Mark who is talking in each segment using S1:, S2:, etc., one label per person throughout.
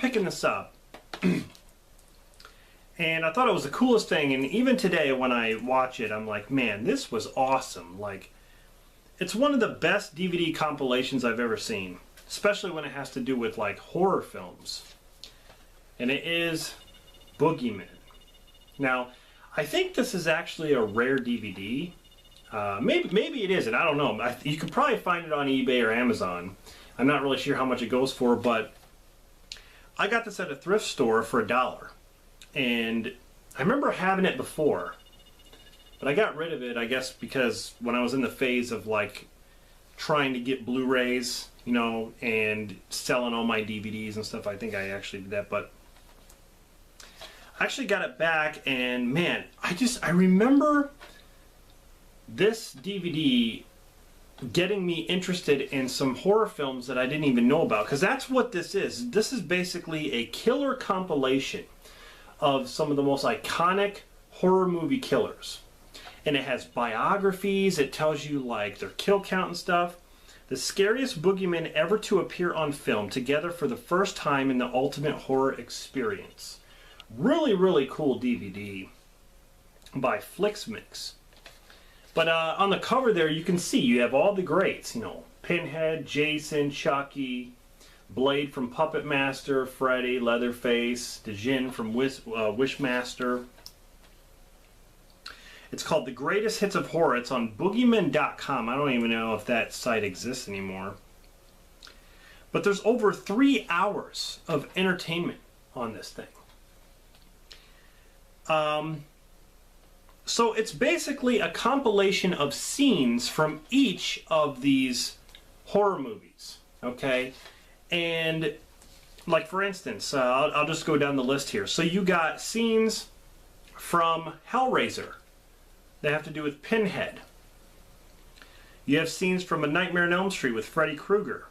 S1: picking this up, and I thought it was the coolest thing, and even today when I watch it, I'm like, man, this was awesome. Like, it's one of the best DVD compilations I've ever seen, especially when it has to do with like horror films. And it is Boogeymen. Now, I think this is actually a rare DVD. Maybe it isn't, I don't know. You could probably find it on eBay or Amazon. I'm not really sure how much it goes for, but I got this at a thrift store for $1. And I remember having it before, but I got rid of it, I guess, because when I was in the phase of like trying to get Blu-rays, you know, and selling all my DVDs and stuff, I think I actually did that, but I actually got it back, and man, I remember this DVD getting me interested in some horror films that I didn't even know about, because that's what this is. This is basically a killer compilation of some of the most iconic horror movie killers. And it has biographies, it tells you like their kill count and stuff. The scariest boogeymen ever to appear on film, together for the first time in the ultimate horror experience. Really, really cool DVD by Flixmix. But on the cover there, you can see you have all the greats, you know, Pinhead, Jason, Chucky, Blade from Puppet Master, Freddy, Leatherface, Djinn from Wishmaster. It's called The Greatest Hits of Horror. It's on Boogeymen.com. I don't even know if that site exists anymore. But there's over 3 hours of entertainment on this thing. So it's basically a compilation of scenes from each of these horror movies, okay? And, like, for instance, I'll just go down the list here. So you got scenes from Hellraiser. They have to do with Pinhead. You have scenes from A Nightmare on Elm Street with Freddy Krueger.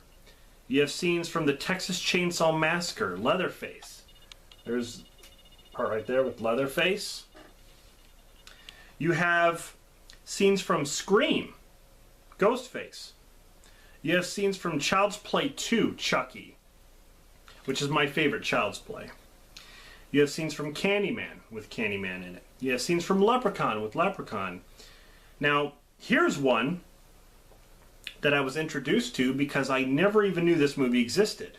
S1: You have scenes from the Texas Chainsaw Massacre, Leatherface. There's a part right there with Leatherface. You have scenes from Scream, Ghostface. You have scenes from Child's Play 2, Chucky, which is my favorite Child's Play. You have scenes from Candyman with Candyman in it. You have scenes from Leprechaun with Leprechaun. Now, here's one that I was introduced to because I never even knew this movie existed.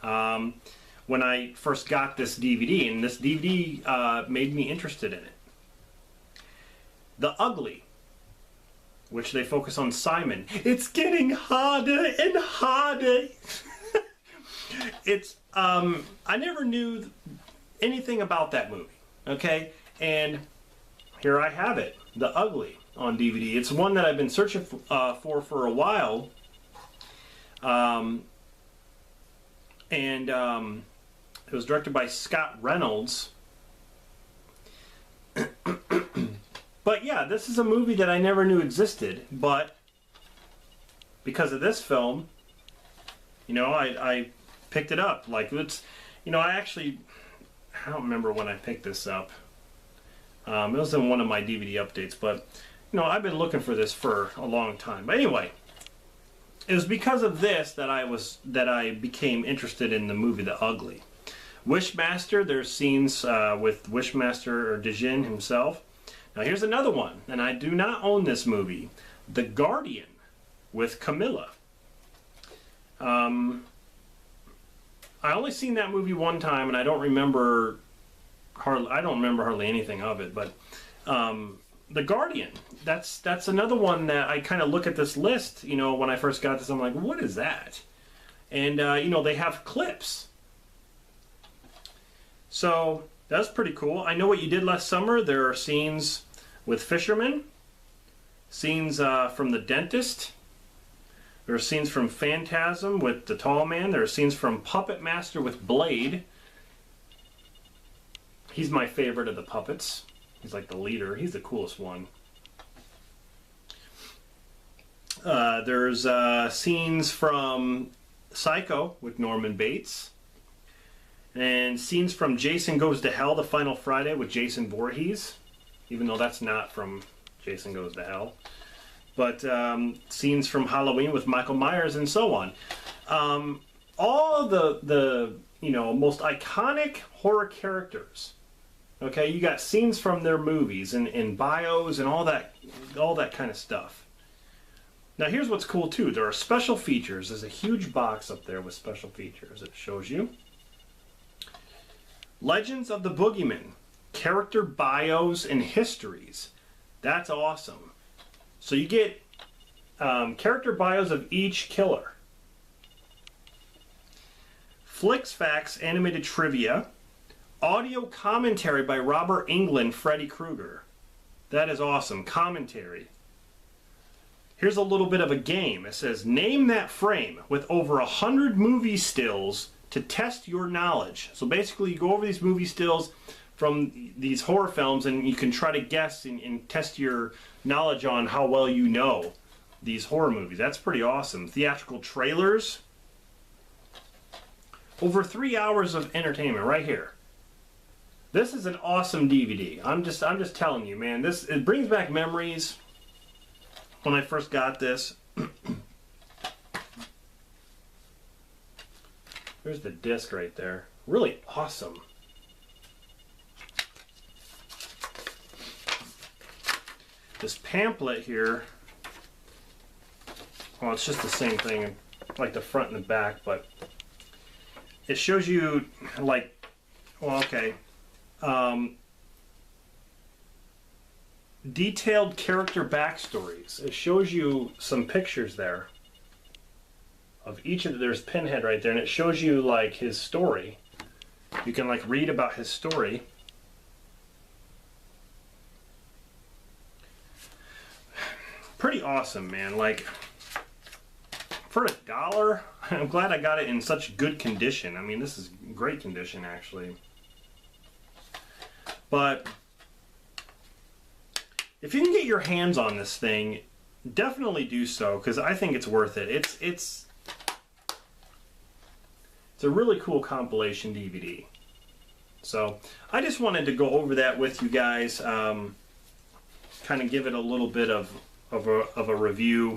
S1: When I first got this DVD, and this DVD made me interested in it. The Ugly, which they focus on Simon. It's getting harder and harder. It's, I never knew anything about that movie, okay? And here I have it, The Ugly, on DVD. It's one that I've been searching for a while. It was directed by Scott Reynolds. But yeah, this is a movie that I never knew existed, but because of this film, you know, I picked it up. Like, it's, you know, I don't remember when I picked this up. It was in one of my DVD updates, but, you know, I've been looking for this for a long time. But anyway, it was because of this that I became interested in the movie The Ugly. Wishmaster, there's scenes with Wishmaster or Djinn himself. Now here's another one, and I do not own this movie. The Guardian with Camilla. I only seen that movie one time, and I don't remember hardly anything of it. But The Guardian, that's another one that I kind of look at this list. You know, when I first got this, I'm like, what is that? And you know, they have clips. So that's pretty cool. I Know What You Did Last Summer. There are scenes with fishermen, scenes from The Dentist. There are scenes from Phantasm with the Tall Man. There are scenes from Puppet Master with Blade. He's my favorite of the puppets. He's like the leader. He's the coolest one. There's scenes from Psycho with Norman Bates. And scenes from Jason Goes to Hell, The Final Friday with Jason Voorhees. Even though that's not from Jason Goes to Hell. But scenes from Halloween with Michael Myers and so on. all the most iconic horror characters. Okay, you got scenes from their movies and bios and all that kind of stuff. Now here's what's cool too. There are special features. There's a huge box up there with special features. It shows you Legends of the Boogeymen, character bios and histories. That's awesome. So you get character bios of each killer. Flicks Facts animated trivia. Audio commentary by Robert Englund, Freddy Krueger. That is awesome. Commentary. Here's a little bit of a game. It says, name that frame with over 100 movie stills to test your knowledge. So basically you go over these movie stills from these horror films and you can try to guess and test your knowledge on how well you know these horror movies. That's pretty awesome. Theatrical trailers. Over 3 hours of entertainment right here. This is an awesome DVD. I'm just telling you, man. It brings back memories when I first got this. There's the disc right there. Really awesome. This pamphlet here, well, it's just the same thing, like the front and the back, but it shows you, like, well, okay, detailed character backstories. It shows you some pictures there of each of there's Pinhead right there, and it shows you like his story. You can like read about his story. Pretty awesome, man. Like, for $1, I'm glad I got it in such good condition. I mean, this is great condition actually. But if you can get your hands on this thing, definitely do so, because I think it's worth it. It's a really cool compilation DVD. So I just wanted to go over that with you guys, kind of give it a little bit of a review